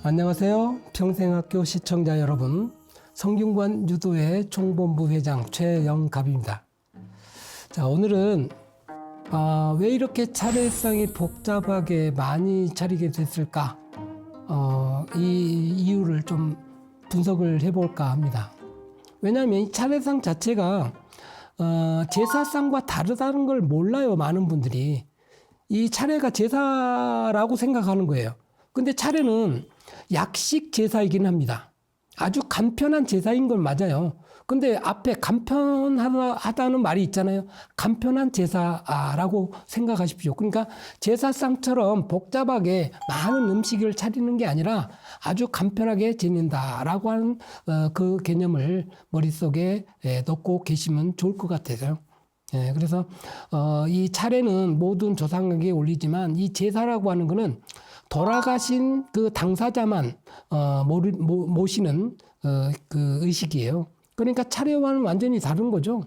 안녕하세요. 평생학교 시청자 여러분, 성균관 유도회 총본부 회장 최영갑입니다. 자, 오늘은 왜 이렇게 차례상이 복잡하게 많이 차리게 됐을까? 이 이유를 좀 분석을 해볼까 합니다. 왜냐하면 이 차례상 자체가 제사상과 다르다는 걸 몰라요. 많은 분들이 이 차례가 제사라고 생각하는 거예요. 근데 차례는 약식 제사이긴 합니다. 아주 간편한 제사인 건 맞아요. 근데 앞에 간편하다는 말이 있잖아요. 간편한 제사라고 생각하십시오. 그러니까 제사상처럼 복잡하게 많은 음식을 차리는 게 아니라 아주 간편하게 지낸다라고 하는 그 개념을 머릿속에 넣고 계시면 좋을 것 같아요. 그래서 이 차례는 모든 조상에게 올리지만 이 제사라고 하는 거는 돌아가신 그 당사자만 모시는 그 의식이에요. 그러니까 차례와는 완전히 다른 거죠.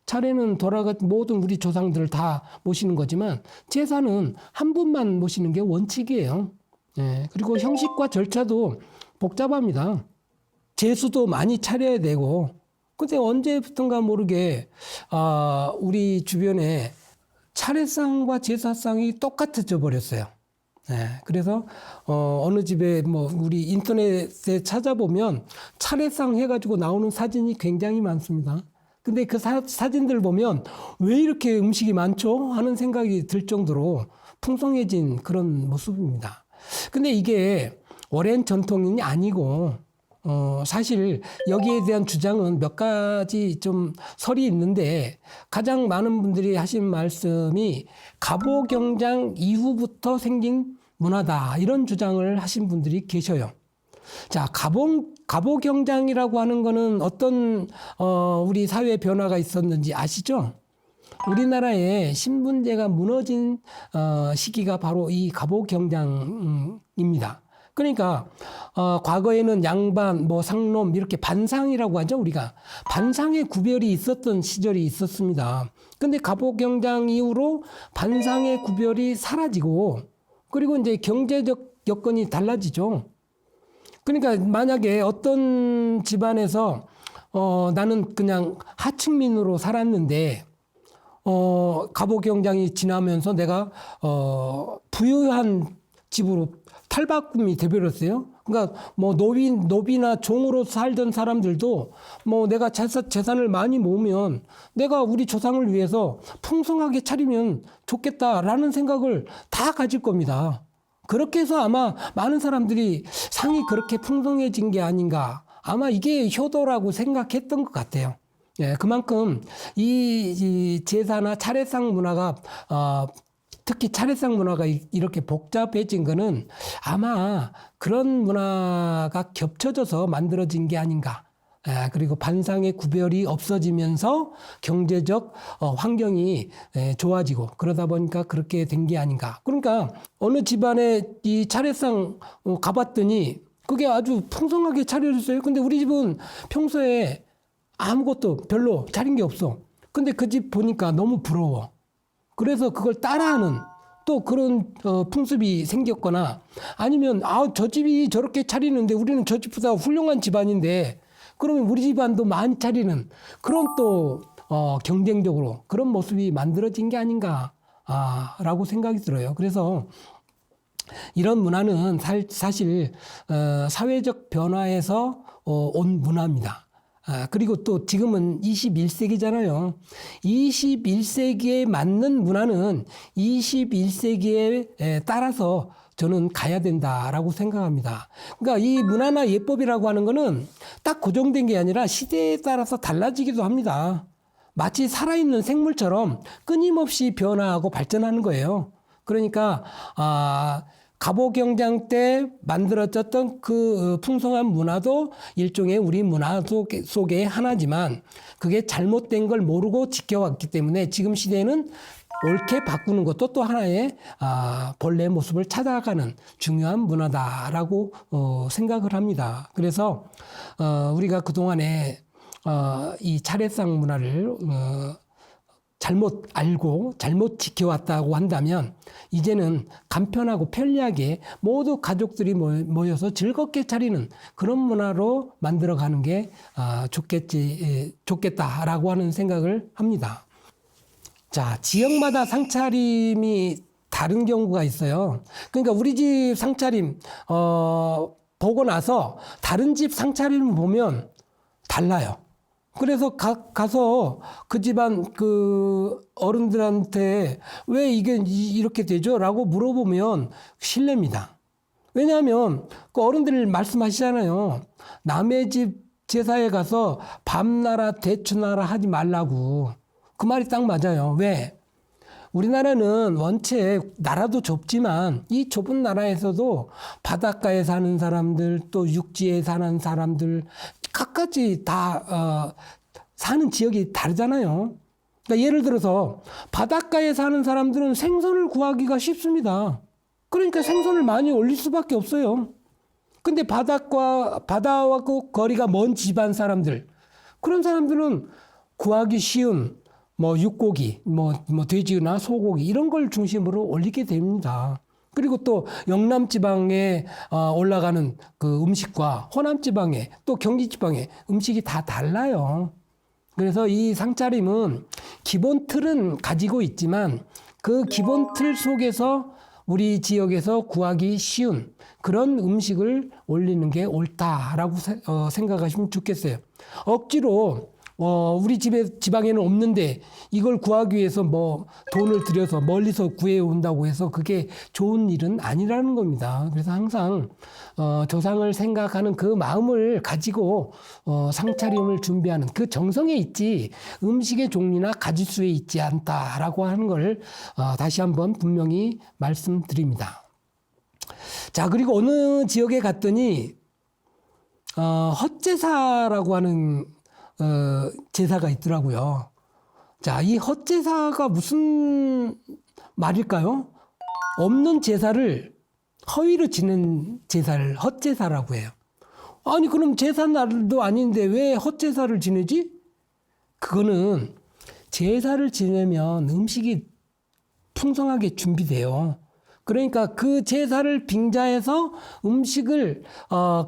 차례는 모든 우리 조상들을 다 모시는 거지만 제사는 한 분만 모시는 게 원칙이에요. 그리고 형식과 절차도 복잡합니다. 제수도 많이 차려야 되고, 근데 언제부턴가 모르게 우리 주변에 차례상과 제사상이 똑같아져 버렸어요. 그래서 어느 집에 우리 인터넷에 찾아보면 차례상 해가지고 나오는 사진이 굉장히 많습니다. 근데 그 사진들 보면 왜 이렇게 음식이 많죠? 하는 생각이 들 정도로 풍성해진 그런 모습입니다. 근데 이게 오랜 전통이 아니고 사실 여기에 대한 주장은 몇 가지 좀 설이 있는데 가장 많은 분들이 하신 말씀이 갑오경장 이후부터 생긴 문화다, 이런 주장을 하신 분들이 계셔요. 자, 갑오경장이라고 하는 거는 어떤 우리 사회 변화가 있었는지 아시죠? 우리나라의 신분제가 무너진 시기가 바로 이 갑오경장입니다. 그러니까 과거에는 양반, 상놈 이렇게 반상이라고 하죠. 우리가 반상의 구별이 있었던 시절이 있었습니다. 근데 갑오경장 이후로 반상의 구별이 사라지고, 그리고 이제 경제적 여건이 달라지죠. 그러니까 만약에 어떤 집안에서 나는 그냥 하층민으로 살았는데 갑오경장이 지나면서 내가 부유한 집으로 탈바꿈이 돼버렸어요. 그러니까 노비나 종으로 살던 사람들도 내가 재산을 많이 모으면 내가 우리 조상을 위해서 풍성하게 차리면 좋겠다라는 생각을 다 가질 겁니다. 그렇게 해서 아마 많은 사람들이 상이 그렇게 풍성해진 게 아닌가, 아마 이게 효도라고 생각했던 것 같아요. 그만큼 이 제사나 차례상 문화가 특히 차례상 문화가 이렇게 복잡해진 거는 아마 그런 문화가 겹쳐져서 만들어진 게 아닌가. 그리고 반상의 구별이 없어지면서 경제적 환경이 좋아지고 그러다 보니까 그렇게 된 게 아닌가. 그러니까 어느 집안에 이 차례상 가봤더니 그게 아주 풍성하게 차려졌어요. 근데 우리 집은 평소에 아무것도 별로 차린 게 없어. 근데 그 집 보니까 너무 부러워. 그래서 그걸 따라하는 또 그런 풍습이 생겼거나, 아니면 저 집이 저렇게 차리는데 우리는 저 집보다 훌륭한 집안인데 그러면 우리 집안도 많이 차리는 그런 또 경쟁적으로 그런 모습이 만들어진 게 아닌가 라고 생각이 들어요. 그래서 이런 문화는 사실 사회적 변화에서 온 문화입니다. 그리고 또 지금은 21세기잖아요. 21세기에 맞는 문화는 21세기에 따라서 저는 가야 된다라고 생각합니다. 그러니까 이 문화나 예법이라고 하는 거는 딱 고정된 게 아니라 시대에 따라서 달라지기도 합니다. 마치 살아있는 생물처럼 끊임없이 변화하고 발전하는 거예요. 그러니까 갑오경장 때 만들어졌던 그 풍성한 문화도 일종의 우리 문화 속의 하나지만 그게 잘못된 걸 모르고 지켜왔기 때문에 지금 시대에는 옳게 바꾸는 것도 또 하나의 본래의 모습을 찾아가는 중요한 문화다라고 생각을 합니다. 그래서 우리가 그동안에 이 차례상 문화를 잘못 알고 잘못 지켜왔다고 한다면 이제는 간편하고 편리하게 모두 가족들이 모여서 즐겁게 차리는 그런 문화로 만들어가는 게 좋겠다라고 하는 생각을 합니다. 자, 지역마다 상차림이 다른 경우가 있어요. 그러니까 우리 집 상차림 보고 나서 다른 집 상차림을 보면 달라요. 그래서 가서 그 집안 그 어른들한테 왜 이게 이렇게 되죠? 라고 물어보면 실례입니다. 왜냐하면 그 어른들 말씀하시잖아요. 남의 집 제사에 가서 밤나라 대추나라 하지 말라고. 그 말이 딱 맞아요. 왜? 우리나라는 원체 나라도 좁지만 이 좁은 나라에서도 바닷가에 사는 사람들 또 육지에 사는 사람들 각가지 다 사는 지역이 다르잖아요. 그러니까 예를 들어서 바닷가에 사는 사람들은 생선을 구하기가 쉽습니다. 그러니까 생선을 많이 올릴 수밖에 없어요. 근데 바다와 그 거리가 먼 집안 사람들, 그런 사람들은 구하기 쉬운 육고기, 돼지나 소고기 이런 걸 중심으로 올리게 됩니다. 그리고 또 영남 지방에 올라가는 그 음식과 호남 지방에 또 경기 지방에 음식이 다 달라요. 그래서 이 상차림은 기본 틀은 가지고 있지만 그 기본 틀 속에서 우리 지역에서 구하기 쉬운 그런 음식을 올리는 게 옳다라고 생각하시면 좋겠어요. 억지로 우리 지방에는 없는데 이걸 구하기 위해서 돈을 들여서 멀리서 구해온다고 해서 그게 좋은 일은 아니라는 겁니다. 그래서 항상 조상을 생각하는 그 마음을 가지고 상차림을 준비하는 그 정성에 있지 음식의 종류나 가짓수에 있지 않다라고 하는 걸 다시 한번 분명히 말씀드립니다. 자, 그리고 어느 지역에 갔더니 헛제사라고 하는 제사가 있더라고요. 자, 이 헛제사가 무슨 말일까요? 없는 제사를 허위로 지낸 제사를 헛제사라고 해요. 아니, 그럼 제사날도 아닌데 왜 헛제사를 지내지? 그거는 제사를 지내면 음식이 풍성하게 준비돼요. 그러니까 그 제사를 빙자해서 음식을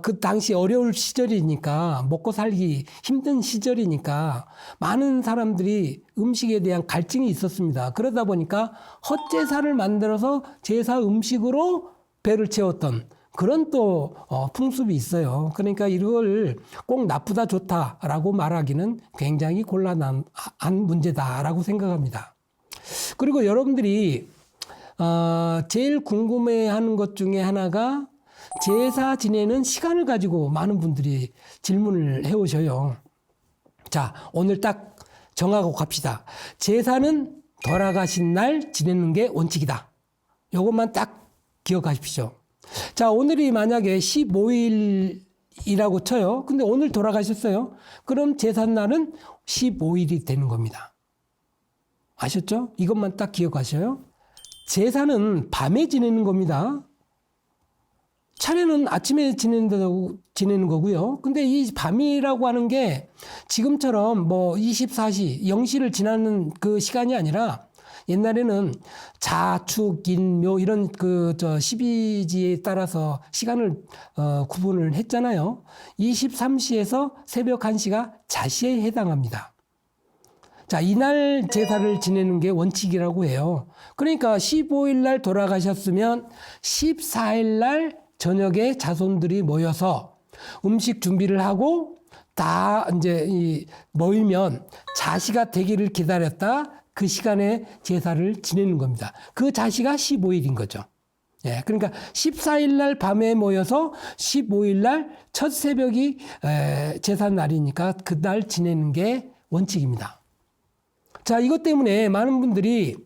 그 당시 어려울 시절이니까 먹고 살기 힘든 시절이니까 많은 사람들이 음식에 대한 갈증이 있었습니다. 그러다 보니까 헛제사를 만들어서 제사 음식으로 배를 채웠던 그런 또 풍습이 있어요. 그러니까 이걸 꼭 나쁘다 좋다라고 말하기는 굉장히 곤란한 문제다라고 생각합니다. 그리고 여러분들이 제일 궁금해하는 것 중에 하나가 제사 지내는 시간을 가지고 많은 분들이 질문을 해오셔요. 자, 오늘 딱 정하고 갑시다. 제사는 돌아가신 날 지내는 게 원칙이다. 이것만 딱 기억하십시오. 자, 오늘이 만약에 15일이라고 쳐요. 근데 오늘 돌아가셨어요. 그럼 제삿날은 15일이 되는 겁니다. 아셨죠? 이것만 딱 기억하셔요. 제사는 밤에 지내는 겁니다. 차례는 아침에 지내는 거고요. 근데 이 밤이라고 하는 게 지금처럼 24시, 0시를 지나는 그 시간이 아니라 옛날에는 자축, 인묘 이런 12지에 따라서 시간을 구분을 했잖아요. 23시에서 새벽 1시가 자시에 해당합니다. 자, 이날 제사를 지내는 게 원칙이라고 해요. 그러니까 15일 날 돌아가셨으면 14일 날 저녁에 자손들이 모여서 음식 준비를 하고 다 이제 모이면 자시가 되기를 기다렸다 그 시간에 제사를 지내는 겁니다. 그 자시가 15일인 거죠. 예, 그러니까 14일 날 밤에 모여서 15일 날 첫 새벽이 제사 날이니까 그날 지내는 게 원칙입니다. 자, 이것 때문에 많은 분들이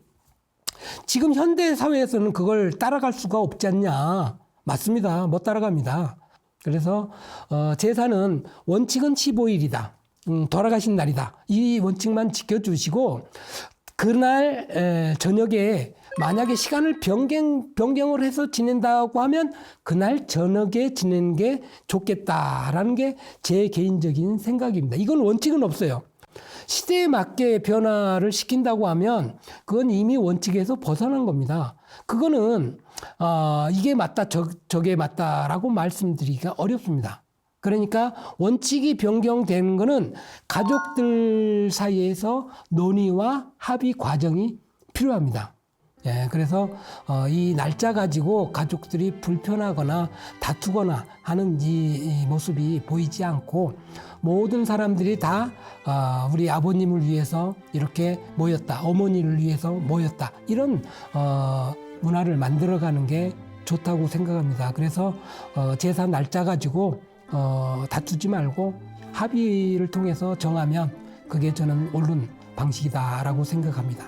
지금 현대 사회에서는 그걸 따라갈 수가 없지 않냐. 맞습니다. 못 따라갑니다. 그래서 제사는 원칙은 15일이다. 돌아가신 날이다. 이 원칙만 지켜주시고 그날 저녁에 만약에 시간을 변경을 해서 지낸다고 하면 그날 저녁에 지내는 게 좋겠다라는 게 제 개인적인 생각입니다. 이건 원칙은 없어요. 시대에 맞게 변화를 시킨다고 하면 그건 이미 원칙에서 벗어난 겁니다. 그거는 이게 맞다 저게 맞다라고 말씀드리기가 어렵습니다. 그러니까 원칙이 변경되는 거는 가족들 사이에서 논의와 합의 과정이 필요합니다. 예, 그래서 이 날짜 가지고 가족들이 불편하거나 다투거나 하는 이 모습이 보이지 않고 모든 사람들이 다 우리 아버님을 위해서 이렇게 모였다, 어머니를 위해서 모였다, 이런 문화를 만들어가는 게 좋다고 생각합니다. 그래서 제사 날짜 가지고 다투지 말고 합의를 통해서 정하면 그게 저는 옳은 방식이다라고 생각합니다.